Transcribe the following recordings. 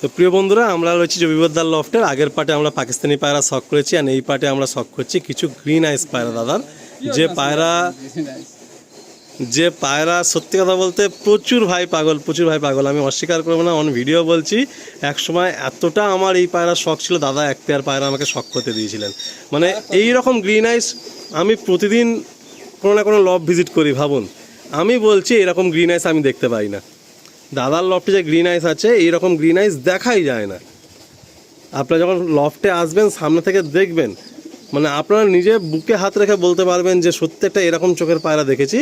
তো প্রিয় বন্ধুরা, আমরা রয়েছি জবিবদ্দার লফটের আগের পার্টে আমরা পাকিস্তানি পায়রা শখ করেছি, আর এই পার্টে আমরা শখ করছি কিছু গ্রিন আইস পায়রা দাদার। যে পায়রা সত্যি কথা বলতে প্রচুর ভাই পাগল, আমি অস্বীকার করবো না, অন ভিডিও বলছি। একসময় এতটা আমার এই পায়রা শখ ছিল, দাদা এক পেয়ার পায়রা আমাকে শখ করতে দিয়েছিলেন। মানে এই রকম গ্রিন আইস আমি প্রতিদিন কোনো না কোনো লফ ভিজিট করি, ভাবুন। আমি বলছি এরকম গ্রিন আইস আমি দেখতে পাই না। দাদার লফটে যে গ্রিন আইস আছে, এইরকম গ্রিন আইস দেখাই যায় না। আপনারা যখন লফটে আসবেন সামনে থেকে দেখবেন, মানে আপনারা নিজে বুকে হাত রেখে বলতে পারবেন যে সত্যি একটা এরকম চোখের পায়রা দেখেছি,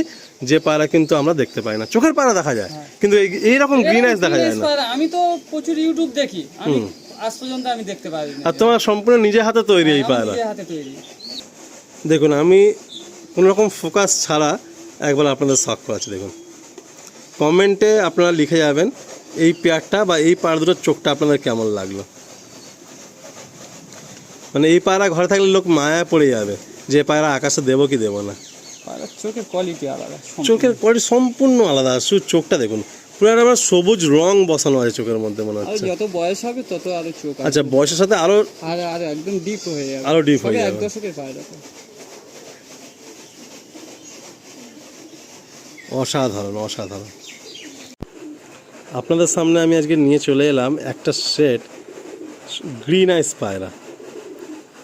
যে পায়রা কিন্তু আমরা দেখতে পাই না। চোখের পায়রা দেখা যায়, কিন্তু এইরকম গ্রিন আইস দেখা যায় না। আমি তো প্রচুর ইউটিউব দেখি, আমি আজ পর্যন্ত আমি দেখতে পারিনি। আর তোমার সম্পূর্ণ নিজে হাতে তৈরি এই পায়রা। দেখুন, আমি কোনো রকম ফোকাস ছাড়া একবার আপনাদের শখ করাচ্ছি। দেখুন, কমেন্টে আপনারা লিখে যাবেন এই পেয়ারটা বা এই পায়রা দুটোর চোখটা আপনাদের কেমন লাগলো। মানে এই পায়রা ঘরে থাকলে লোক মায়া পড়ে যাবে যে পায়রা আকাশে দেবো কি দেবো না। চোখের কোয়ালিটি আলাদা, চোখের কোয়ালিটি সম্পূর্ণ আলাদা। শুধু চোখটা দেখুন, পুরো একটা সবুজ রং বসানো আছে চোখের মধ্যে, মনে হচ্ছে। যত বয়স হবে তত আরো চোখ, আচ্ছা, বয়সের সাথে আরো একদম ডিপ হয়ে যাবে, আরো ডিপ হয়ে যাবে। এক দশকের পায়রা, অসাধারণ অসাধারণ। আপনাদের সামনে আমি আজকে নিয়ে চলে এলাম একটা সেট গ্রিন আইস পায়রা।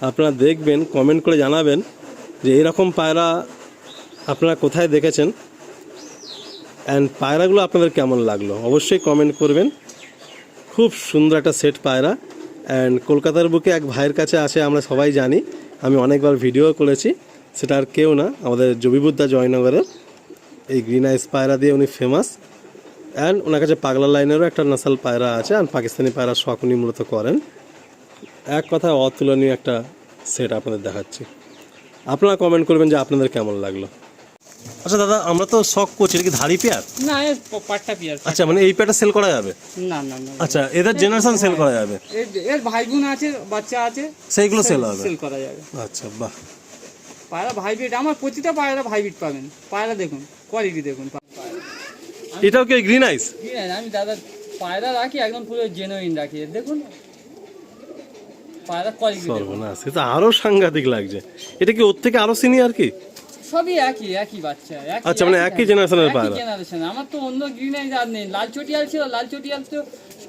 আপনারা দেখবেন, কমেন্ট করে জানাবেন যে এরকম পায়রা আপনারা কোথায় দেখেছেন, অ্যান্ড পায়রাগুলো আপনাদের কেমন লাগলো অবশ্যই কমেন্ট করবেন। খুব সুন্দর একটা সেট পায়রা, অ্যান্ড কলকাতার বুকে এক ভাইয়ের কাছে আছে, আমরা সবাই জানি। আমি অনেকবার ভিডিও করেছি, সেটা আর কেউ না, আমাদের জবিবুদ্দা জয়নগরের এই গ্রিন আইস পায়রা দিয়ে উনি ফেমাস। অ্যান্ড ওনার কাছে পাগলা লাইনেরও একটা নাসাল পায়রা আছে, অ্যান্ড পাকিস্তানি পায়রা শখ উনি মূলত করেন। এক কথায় অতুলনীয় একটা সেট আপনাদের দেখাচ্ছি। আপনারা কমেন্ট করবেন যে আপনাদের কেমন লাগলো। আচ্ছা দাদা, আমরা তো শখ করছি, এটা কি ধাড়ি পেয়ার? না, এর পাট্টা পেয়ার। আচ্ছা, মানে এই পেয়ারটা সেল করা যাবে? না না না। আচ্ছা, এদের জেনারেশন সেল করা যাবে? এর ভাই বোন আছে, বাচ্চা আছে, সেইগুলো সেল হবে, সেল করা যাবে। আচ্ছা, বাহ। পায়রা ভাইব্রিড, আমার প্রতিটা পায়রা ভাইব্রিড পাবেন। পায়রা দেখুন, কোয়ালিটি দেখুন। এটাও কি গ্রিন আইস? আমি দাদা পায়রা রাখি একদম পুরো জেনুইন রাখি, দেখুন পায়রা কোয়ালিটি দেখুন। সেটা আরো সাংঘাতিক লাগছে। এটা কি ওর থেকে আরো সিনিয়র কি? সবই একই বাচ্চা। আচ্ছা, মানে একই জেনারেশনের পায়রা। আমার তো অন্য গ্রিন আইস আর নেই। লাল চটিয়াল ছিল, লাল চটিয়াল তো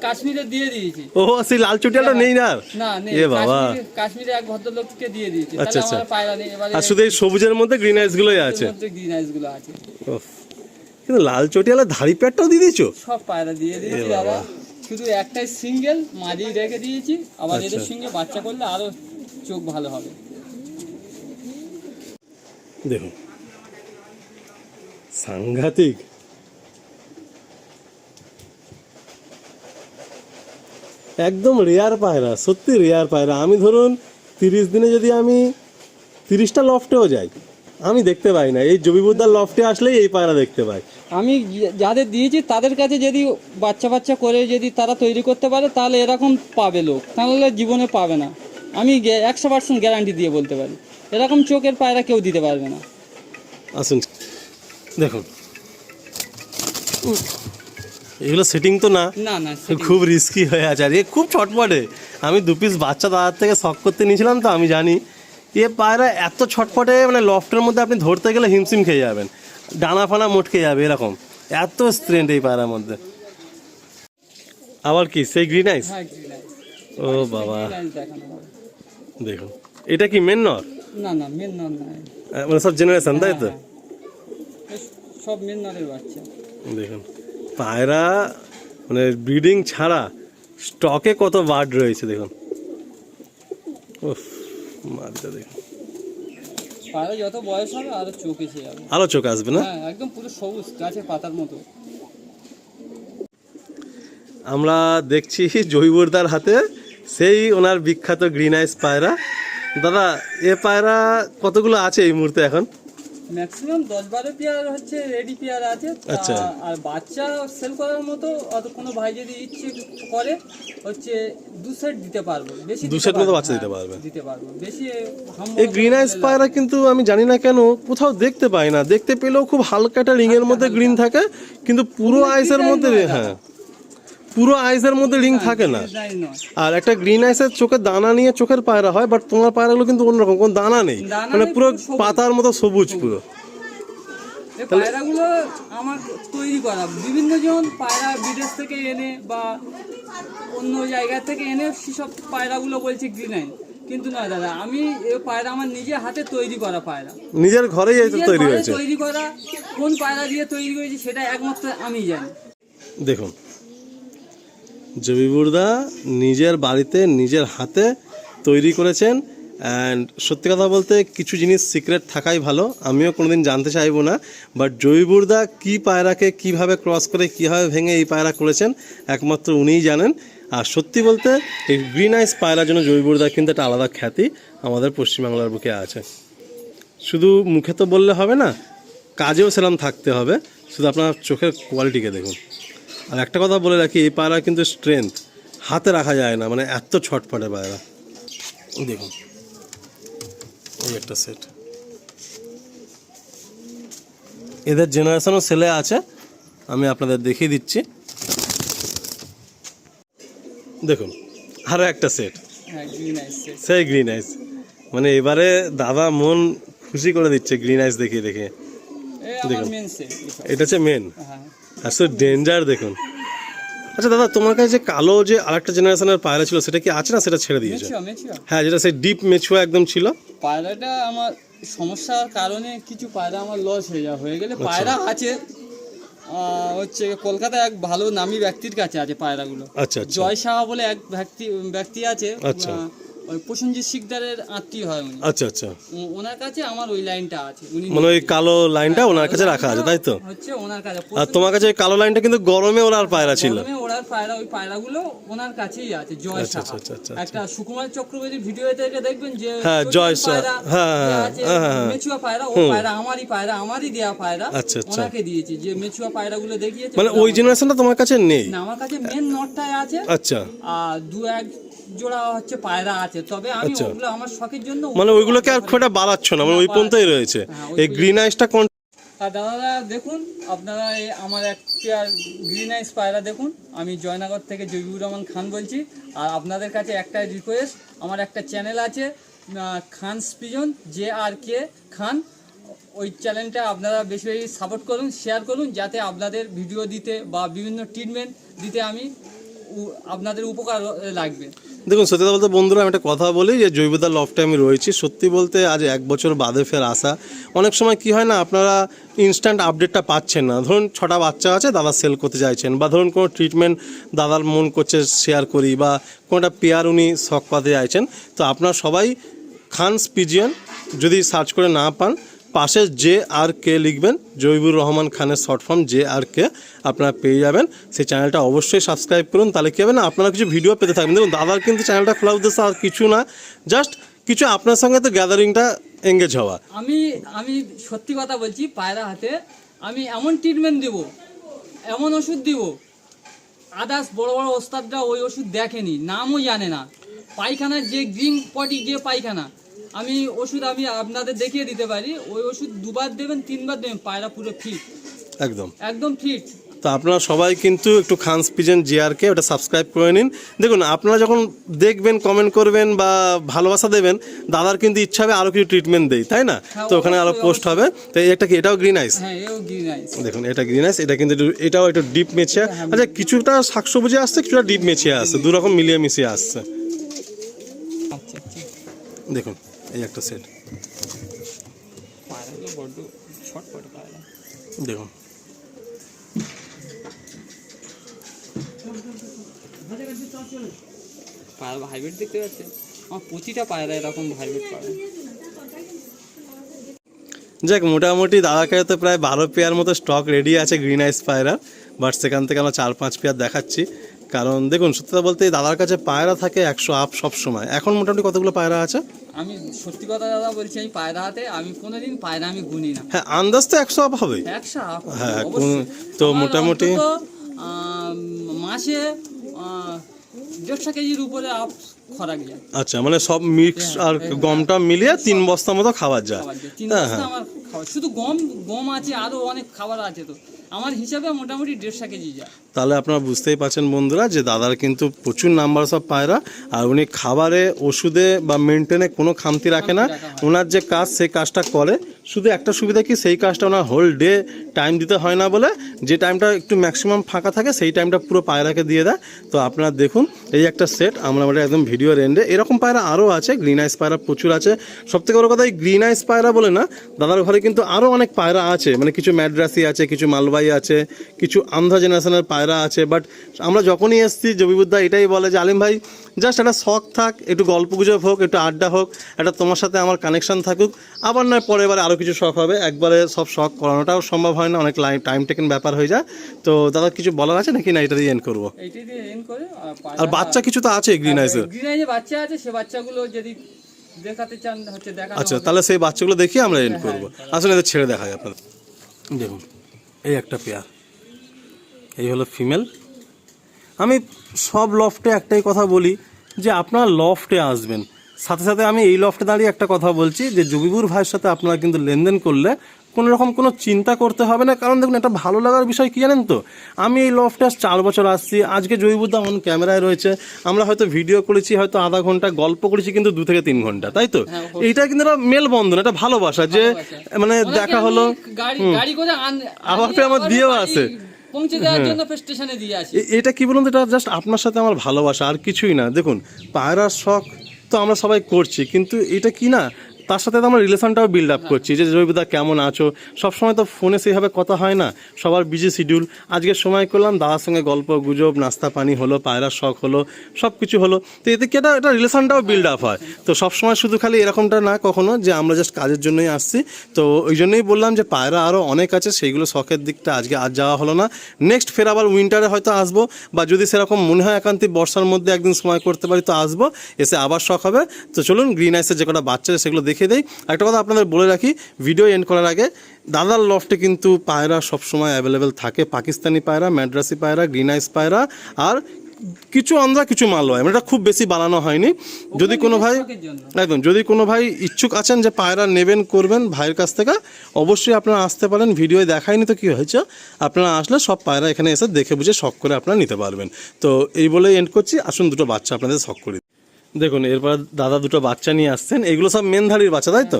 কাশ্মীরে দিয়ে দিয়েছি। ও, সেই লাল চটিয়ালটা নেই না? না নেই, কাশ্মীরে এক ভদ্রলোককে দিয়ে দিয়েছি। আচ্ছা আচ্ছা, পায়রা নেই এবারে। আর শুধু এই সবুজের মধ্যে গ্রিন আইস গুলোই আছে। গ্রিন আইস গুলো আছে, কিন্তু লাল চটিয়ালের ধাড়ি প্যাডটাও দিয়ে দিয়েছো? সব পায়রা দিয়ে দিয়েছি দাদা, শুধু একটাই সিঙ্গেল মাদি রেখে দিয়েছি। আবার এদের সঙ্গে বাচ্চা করলে আরো চোখ ভালো হবে। দেখুন, সাংঘাতিক। একদম রেয়ার পায়রা, সত্যি রেয়ার পায়রা। আমি ধরুন 30 দিনে যদি আমি 30টা লফটেও যাই, আমি দেখতে পাই না। এই জবিবুদ্দার লফটে আসলেই এই পায়রা দেখতে পাই। আমি যাদের দিয়েছি তাদের কাছে যদি বাচ্চা করে যদি তারা তৈরি করতে পারে, তাহলে এরকম পাবে লোক, তাহলে জীবনে পাবে না। আমি 100% গ্যারান্টি দিয়ে বলতে পারি, এরকম চোখের পায়রা কেউ দিতে পারবে না। আসুন দেখুন, এগুলো সেটিং তো না, খুব রিস্কি হয়ে আছে। আর এ খুব ছটপটে। আমি 2 পিস বাচ্চা দাদার থেকে শখ করতে নিয়েছিলাম, তো আমি জানি এ পায়রা এত ছটপটে, মানে লফটের মধ্যে আপনি ধরতে গেলে হিমশিম খেয়ে যাবেন, ডানা ফানা মোটকে যাবে, এরকম এত স্ট্রেন্থ এই পায়রার মধ্যে। আবার কি সেই গ্রিন আইস? ও বাবা, দেখুন এটা কি মেন নর? না না, মেন নর না, মানে সব জেনারেশন, তাই তো? সব মেন নরের বাচ্চা। দেখুন পায়রা, মানে ব্রিডিং ছাড়া স্টকে কত বার্ড রয়েছে দেখুন। উফ, মাদিটা দেখুন। পায়রা যত বয়স হবে আরো চোখ এসে যাবে, আরো চোখ আসবে না? হ্যাঁ, একদম পুরো সবুজ গাছের পাতার মতো। আমরা দেখছি জহিবুরদার হাতে সেই ওনার বিখ্যাত গ্রিন আইস পায়রা। দাদা, এ পায়রা কতগুলো আছে এই মুহূর্তে এখন? ম্যাক্সিমাম 10-12 পেয়ার হচ্ছে রেডি পেয়ার আছে। আচ্ছা, আর বাচ্চা সেল করার মতো কোনো ভাই যদি ইচ্ছে করে হচ্ছে 2 সেট দিতে পারবো, বেশি 2 সেট মতো বাচ্চা দিতে পারবে। বেশি। এই গ্রিন আইস পায়রা কিন্তু আমি জানি না কেন কোথাও দেখতে পাই না। দেখতে পেলেও খুব হালকা একটা রিং এর মধ্যে গ্রিন থাকে, কিন্তু পুরো আইসের মধ্যে, হ্যাঁ পুরো আইসের মধ্যে রিং থাকে না। তাই নয়। আর একটা গ্রিন আইসের চোখের দানা নিয়ে চোখের পায়রা হয়, বাট তোমার পায়রাগুলো কিন্তু অন্যরকম, কোনো দানা নেই, দানা মানে নেই, পুরো পুরো সবুজ। পাতার মতো সবুজ পুরো। এই পায়রাগুলো আমার তৈরি করা, বিভিন্ন জন পায়রা বিদেশ থেকে এনে বা অন্য জায়গা থেকে এনে সেসব পায়রাগুলো বলছে গ্রিন আইন, কিন্তু না দাদা, আমি এই পায়রা আমার নিজের হাতে তৈরি করা পায়রা, নিজের ঘরেই এই নিজের তৈরি ঘরে হয়েছে। তৈরি করা। কোন পায়রা দিয়ে তৈরি করেছি সেটা একমাত্র আমি জানি। দেখুন জবিবুরদা নিজের বাড়িতে নিজের হাতে তৈরি করেছেন। অ্যান্ড সত্যি কথা বলতে কিছু জিনিস সিক্রেট থাকাই ভালো, আমিও কোনোদিন জানতে চাইবো না, বাট জবিবুরদা কী পায়রাকে কিভাবে ক্রস করে কীভাবে ভেঙে এই পায়রা করেছেন একমাত্র উনিই জানেন। আর সত্যি বলতে এই গ্রিন আইস পায়রার জন্য জবিবুরদার কিন্তু একটা আলাদা খ্যাতি আমাদের পশ্চিমবাংলার বুকে আছে। শুধু মুখে তো বললে হবে না, কাজেও সেরকম থাকতে হবে। শুধু আপনার চোখের কোয়ালিটিকে দেখুন। আর একটা কথা বলে রাখি, এই পায়রা কিন্তু স্ট্রেংথ হাতে রাখা যায় না, মানে এত ছটফটে পায়রা। দেখুন এই একটা সেট, এদের জেনারেশনও ছেলে আছে, আমি আপনাদের দেখিয়ে দিচ্ছি। দেখুন আরও একটা সেট, হ্যাঁ, গ্রিন আইস। সেই গ্রিন আইস, মানে এবারে দাদা মন খুশি করে দিচ্ছে গ্রিন আইস দেখিয়ে দেখে। এই আমার দেখুন। Main set. এটা হচ্ছে মেন, হ্যাঁ, আর সে ডেঞ্জার দেখুন। আচ্ছা দাদা, তোমার কাছে যে কালো যে আরেকটা জেনারেশনের পায়রা ছিল সেটা কি আছে না সেটা ছেড়ে দিয়েছে? মেচুয়া মেচুয়া হ্যাঁ, যেটা সেই ডিপ মেচুয়া একদম ছিল। পায়রাটা আমার সমস্যার কারণে কিছু পায়রা আমার লস হয়ে গেলে পায়রা আছে, হচ্ছে কলকাতায় এক ভালো নামী ব্যক্তির কাছে আছে পায়রাগুলো। আচ্ছা আচ্ছা জয় সাহা বলে এক ব্যক্তি আছে, আচ্ছা। ওই প্রসেনজিৎ শিকদারের আত্মীয় হয় উনি। আচ্ছা আচ্ছা, ওনার কাছে আমার ওই লাইনটা আছে, উনি মানে ওই কালো লাইনটা ওনার কাছে রাখা আছে তাই তো? হচ্ছে ওনার কাছে। আর তোমার কাছে ওই কালো লাইনটা কিন্তু গরমে ওনার পায়রা ছিল। গরমে ওড়ার পায়রা, ওই পায়রাগুলো ওনার কাছেই আছে। জয় আচ্ছা, সাহা আচ্ছা, আচ্ছা, একটা সুকুমার চক্রবর্তীর ভিডিও থেকে দেখবেন যে হ্যাঁ, চটির জয় সাহা, পায়রা হ্যাঁ, যে হ্যাঁ, আছে, হ্যাঁ, হ্যাঁ। মেচুয়া পায়রা, ও পায়রা আমারই দেয়া পায়রা, আচ্ছা, আচ্ছা। ওনাকে দিয়েছি। যে মেচুয়া পায়রাগুলো দেখিয়েছে মানে ওই জেনারেশনটা তোমার কাছে নেই? না, আমার কাছে মেন নটটাই আছে। আচ্ছা, আর দু এক জোড়া হচ্ছে পায়রা আছে, তবে আমি আচ্ছা। ওগুলো আমার শখের জন্য মানে ওইগুলোকে আর খুব একটা বাড়াচ্ছ না, মানে ওই পর্যন্তই রয়েছে। হ্যাঁ, এই গ্রিন আইসটা কোন? আর দাদারা দেখুন, আপনারা আমার এক পেয়ার গ্রিন আইস পায়রা দেখুন। আমি জয়নগর থেকে জবিবুর রহমান খান বলছি। আর আপনাদের কাছে একটা রিকোয়েস্ট, আমার একটা চ্যানেল আছে খান পিজন JRK খান, ওই চ্যানেলটা আপনারা বেশি বেশি সাপোর্ট করুন, শেয়ার করুন, যাতে আপনাদের ভিডিও দিতে বা বিভিন্ন ট্রিটমেন্ট দিতে আমি আপনাদের উপকার লাগবে। দেখুন সত্যি কথা বলতে বন্ধুরা, আমি একটা কথা বলি যে জৈবতার লফটে আমি রয়েছি। সত্যি বলতে আজ 1 বছর বাদে ফের আসা, অনেক সময় কি হয় না, আপনারা ইনস্ট্যান্ট আপডেটটা পাচ্ছেন না। ধরুন 6টা বাচ্চা আছে, দাদা সেল করতে চাইছেন, বা ধরুন কোনো ট্রিটমেন্ট দাদার মন করছে শেয়ার করি, বা কোনোটা পেয়ার উনি শখ পাতে চাইছেন, তো আপনারা সবাই খানস পিজিয়ন যদি সার্চ করে না পান, পাশে JRK লিখবেন, জবিবুর রহমান খানের শর্ট ফর্ম JRK, আপনারা পেয়ে যাবেন। সেই চ্যানেলটা অবশ্যই সাবস্ক্রাইব করুন, তাহলে কী হবে না, আপনারা কিছু ভিডিও পেতে থাকবেন। দেখুন দাদার কিন্তু চ্যানেলটা খোলার উদ্দেশ্য আর কিছু না, জাস্ট কিছু আপনার সঙ্গে তো গ্যাদারিংটা এঙ্গেজ হওয়া। আমি সত্যি কথা বলছি, পায়রা হাতে আমি এমন ট্রিটমেন্ট দেব, এমন ওষুধ দিব, আদার্স বড় বড় ওস্তাদরা ওই ওষুধ দেখেনি, নামও জানে না। পায়খানার যে গ্রিন পটি যে পায়খানা, আমি ওষুধ আমি আপনাদের দেখিয়ে দিতে পারি। ওই ওষুধ 2 বার দেবেন, 3 বার দেবেন, পায়রা পুরো ফিট, একদম ফিট। তো আপনারা সবাই কিন্তু একটু খানস পিজন JRK ওটা সাবস্ক্রাইব করে নিন। দেখুন আপনারা যখন দেখবেন, কমেন্ট করবেন বা ভালোবাসা দেবেন, দাদার কিন্তু ইচ্ছা হবে আরও কিছু ট্রিটমেন্ট দেই, তাই না? তো ওখানে আরও পোস্ট হবে। তো এটা কি, এটাও গ্রিন আইস? হ্যাঁ, এও গ্রিন আইস। দেখুন এটা গ্রিন আইস, এটা কিন্তু এটাও একটু ডিপ মেছিয়া। আচ্ছা, কিছুটা শাকসবুজে আসছে, কিছুটা ডিপ মেছিয়া আসছে, দু রকম মিলিয়ে মিশিয়ে আসছে। আচ্ছা আচ্ছা, দেখুন এই একটা সেট, পায়রাগুলো বড্ড ছটফট পায়রা। দেখুন পায়রা হাইব্রিড দেখতে পাচ্ছেন, আমার প্রতিটা পায়রা এরকম হাইব্রিড পায়রা। যাক, মোটামুটি দাদার কাছে তো প্রায় 12 পেয়ার মতো স্টক রেডি আছে গ্রিন আইস পায়রা, বাট সেখান থেকে আমরা 4-5 পেয়ার দেখাচ্ছি। কারণ দেখুন সত্যি কথা বলতে দাদার কাছে পায়রা থাকে 100 আপ সব সময়। এখন মোটামুটি কতগুলো পায়রা আছে? আমি সত্যি কথা দাদা বলছি, আমি পায়রা হাতে আমি কোনোদিন পায়রা আমি গুনি না। হ্যাঁ, আন্দাজ তো 100 আপ হবে। 100 আপ, হ্যাঁ, অবশ্যই। তো আমার মোটামুটি অন্তত, মাসে 150 কেজির উপরে আপ খরাক যায়। আচ্ছা, মানে সব মিক্স আর গমটা মিলিয়ে 3 বস্তা মতো খাবার যায়। 3 বস্তা আমার খাবার, শুধু গম আছে, আরো অনেক খাবার আছে। তো আমার হিসাবে মোটামুটি 150 কেজি যায়। তাহলে আপনারা বুঝতেই পারছেন বন্ধুরা যে দাদার কিন্তু প্রচুর নাম্বার সব পায়রা, আর উনি খাবারে ওষুধে বা মেনটেনে কোনো খামতি রাখে না। ওনার যে কাজ সেই কাজটা করে, শুধু একটা সুবিধা কি সেই কাজটা ওনার হোল ডে টাইম দিতে হয় না বলে যে টাইমটা একটু ম্যাক্সিমাম ফাঁকা থাকে সেই টাইমটা পুরো পায়রাকে দিয়ে দেয়। তো আপনারা দেখুন এই একটা সেট আমরা একদম ভিডিওর এন্ডে, এরকম পায়রা আরও আছে, গ্রিন আইস পায়রা প্রচুর আছে। সবথেকে বড় কথা এই গ্রিন আইস পায়রা বলে না, দাদার ঘরে কিন্তু আরও অনেক পায়রা আছে, মানে কিছু ম্যাড্রাসি আছে, কিছু মালবাই আছে, কিছু আন্ধ্রা জেনারেশনের পায়রা আছে। বাট আমরা যখনই এসছি জবিবুদ্দা এটাই বলে যে আলিম ভাই জাস্ট একটা শখ থাক, একটু গল্প গুজব হোক, একটু আড্ডা হোক, একটা তোমার সাথে আমার কানেকশন থাকুক, আবার নয় পরে এবারে আরও কিছু শখ হবে, একবারে সব শখ করানোটাও সম্ভব হয় না, অনেক টাইম টেকেন ব্যাপার হয়ে যায়। তো দাদা কিছু বলার আছে নাকি, না এটা দিয়ে এন্ড করবো? এইটা দিয়ে এন্ড করে আর বাচ্চা কিছু তো আছে গ্রিন আইসের? গ্রিন আইসে বাচ্চা আছে, সে বাচ্চাগুলো যদি দেখাতে চান হচ্ছে দেখানো আচ্ছা, হবে। তাহলে সেই বাচ্চাগুলো দেখিয়ে আমরা এন্ড করবো। আসলে এদের ছেড়ে দেখায় আপনাদের। দেখুন এই একটা পেয়ার, এই হলো ফিমেল। আমি সব লফটে একটাই কথা বলি যে আপনারা লফটে আসবেন, সাথে সাথে আমি এই লফটে দাঁড়িয়ে একটা কথা বলছি যে জবিবুর ভাইয়ের সাথে আপনারা কিন্তু লেনদেন করলে কোনো রকম কোনো চিন্তা করতে হবে না। কারণ দেখুন একটা ভালো লাগার বিষয় কী জানেন তো, আমি এই লফটে 4 বছর আসছি, আজকে জবিবুদ্দা অন ক্যামেরায় রয়েছে, আমরা হয়তো ভিডিও করেছি হয়তো আধা ঘন্টা, গল্প করেছি কিন্তু 2 থেকে 3 ঘন্টা, তাই তো? এইটা কিন্তু একটা মেলবন্ধন, একটা ভালোবাসা, যে মানে দেখা হলো গাড়ি করে আবার ফের আমার দিয়েও আছে পৌঁছে দেওয়ার জন্য স্টেশনে দিয়ে আসি। এটা কি বলুন তো, এটা জাস্ট আপনার সাথে আমার ভালোবাসা, আর কিছুই না। দেখুন পায়রার শখ তো আমরা সবাই করছি, কিন্তু এটা কি না তার সাথে তো আমরা রিলেশনটাও বিল্ড আপ করছি, যে জয়বুদা কেমন আছো। সবসময় তো ফোনে সেইভাবে কথা হয় না, সবার বিজি শিডিউল। আজকে সময় করলাম দাদার সঙ্গে গল্প গুজব, নাস্তা পানি হলো, পায়রার শখ হলো, সব কিছু হলো। তো এতে কি একটা রিলেশনটাও বিল্ড আপ হয়। তো সবসময় শুধু খালি এরকমটা না কখনো যে আমরা জাস্ট কাজের জন্যই আসছি। তো ওই জন্যই বললাম যে পায়রা আরও অনেক আছে, সেইগুলো শখের দিকটা আজকে আর যাওয়া হলো না। নেক্সট ফের আবার উইন্টারে হয়তো আসবো, বা যদি সেরকম মনে হয় একান্তি বর্ষার মধ্যে একদিন সময় করতে পারি তো আসবো, এসে আবার শখ হবে। তো চলুন গ্রিন আইসের যে কটা বাচ্চা সেগুলো দেখে দেই। একটা কথা আপনাদের বলে রাখি ভিডিও এন্ড করার আগে, দাদার লফটে কিন্তু পায়রা সবসময় অ্যাভেলেবেল থাকে, পাকিস্তানি পায়রা, ম্যাড্রাসি পায়রা, গ্রিন আইস পায়রা, আর কিছু আন্ধ্রা, কিছু মালবাই, মানে এটা খুব বেশি বানানো হয়নি। যদি কোনো ভাই একদম যদি কোনো ভাই ইচ্ছুক আছেন যে পায়রা নেবেন করবেন ভাইয়ের কাছ থেকে, অবশ্যই আপনারা আসতে পারেন। ভিডিও দেখায়নি তো কী হয়েছে, আপনারা আসলে সব পায়রা এখানে এসে দেখে বুঝে শখ করে আপনারা নিতে পারবেন। তো এই বলেই এন্ড করছি, আসুন দুটো বাচ্চা আপনাদের শখ করি। দেখুন এরপর দাদা দুটো বাচ্চা নিয়ে আসছেন, এগুলো সব মেনধারীর বাচ্চা তাই তো?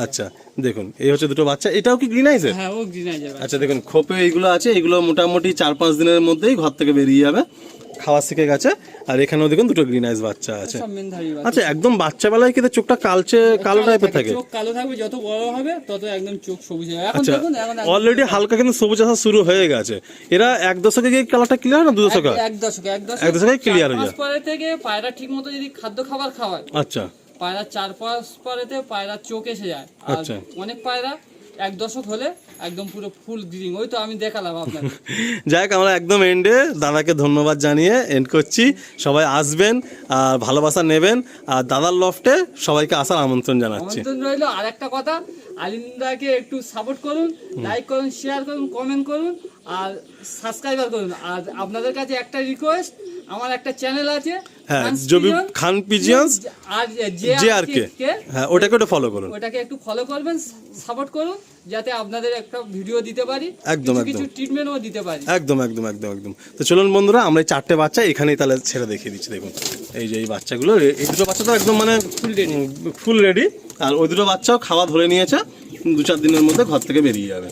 আচ্ছা দেখুন এই হচ্ছে দুটো বাচ্চা, এটাও কি গ্রিন আইসের? হ্যাঁ ও গ্রিন আইসের। আচ্ছা দেখুন খোপে এইগুলো আছে, এগুলো মোটামুটি 4-5 দিনের মধ্যেই ঘর থেকে বেরিয়ে যাবে, খাওয়া শিখে গেছে। আর এখানেও দেখুন দুটো গ্রিন আইস বাচ্চা আছে। আচ্ছা একদম বাচ্চাবেলায় কিন্তু চোখটা কালচে কালো টাইপের থাকে? চোখ কালো থাকবে, যত বড় হবে তত একদম চোখ সবুজ হবে। এখন দেখুন অলরেডি হালকা কিন্তু সবুজ আসা শুরু হয়ে গেছে। এরা 1 দশকে গিয়ে কালারটা ক্লিয়ার না 2 দশকে? 1 দশকে ক্লিয়ার হয়ে যায়। পরে থেকে পায়রা ঠিক মতো যদি খাদ্য খাবার খাওয়ায়, আচ্ছা পায়রা 4-5 পরেতে পায়রা চোখ এসে যায়। আর অনেক পায়রা 1 দশক হলে একদম পুরো ফুল গ্রিন, ওই তো আমি দেখালাম আপনাকে। যাক আমরা একদম এন্ডে দাদাকে ধন্যবাদ জানিয়ে এন্ড করছি। সবাই আসবেন আর ভালোবাসা নেবেন, আর দাদার লফটে সবাইকে আসার আমন্ত্রণ জানাচ্ছি। আমন্ত্রণ রইল। আর একটা কথা, আলিমদাকে একটু সাপোর্ট করুন, লাইক করুন, শেয়ার করুন, কমেন্ট করুন, আর সাবস্ক্রাইবার করুন। আর আপনাদের কাছে একটা রিকোয়েস্ট, আমার একটা চ্যানেল আছে খান পিজিয়ন্স আর জেআরকে, হ্যাঁ ওটাকে একটু ফলো করুন, ওটাকে একটু ফলো করবেন, সাপোর্ট করুন, যাতে আপনাদের একটা ভিডিও দিতে পারি, একদম কিছু ট্রিটমেন্টও দিতে পারি। একদম একদম একদম একদম। তো চলুন বন্ধুরা আমরা এই 4টে বাচ্চা এখানেই তাহলে ছেড়ে দেখিয়ে দিচ্ছি। দেখুন এই যে এই বাচ্চাগুলো, এই দুটো বাচ্চা তো একদম মানে ফুল রেডি, আর ওই দুটো বাচ্চাও খাওয়া ধরে নিয়েছে, 2-4 দিনের মধ্যে ঘর থেকে বেরিয়ে যাবে।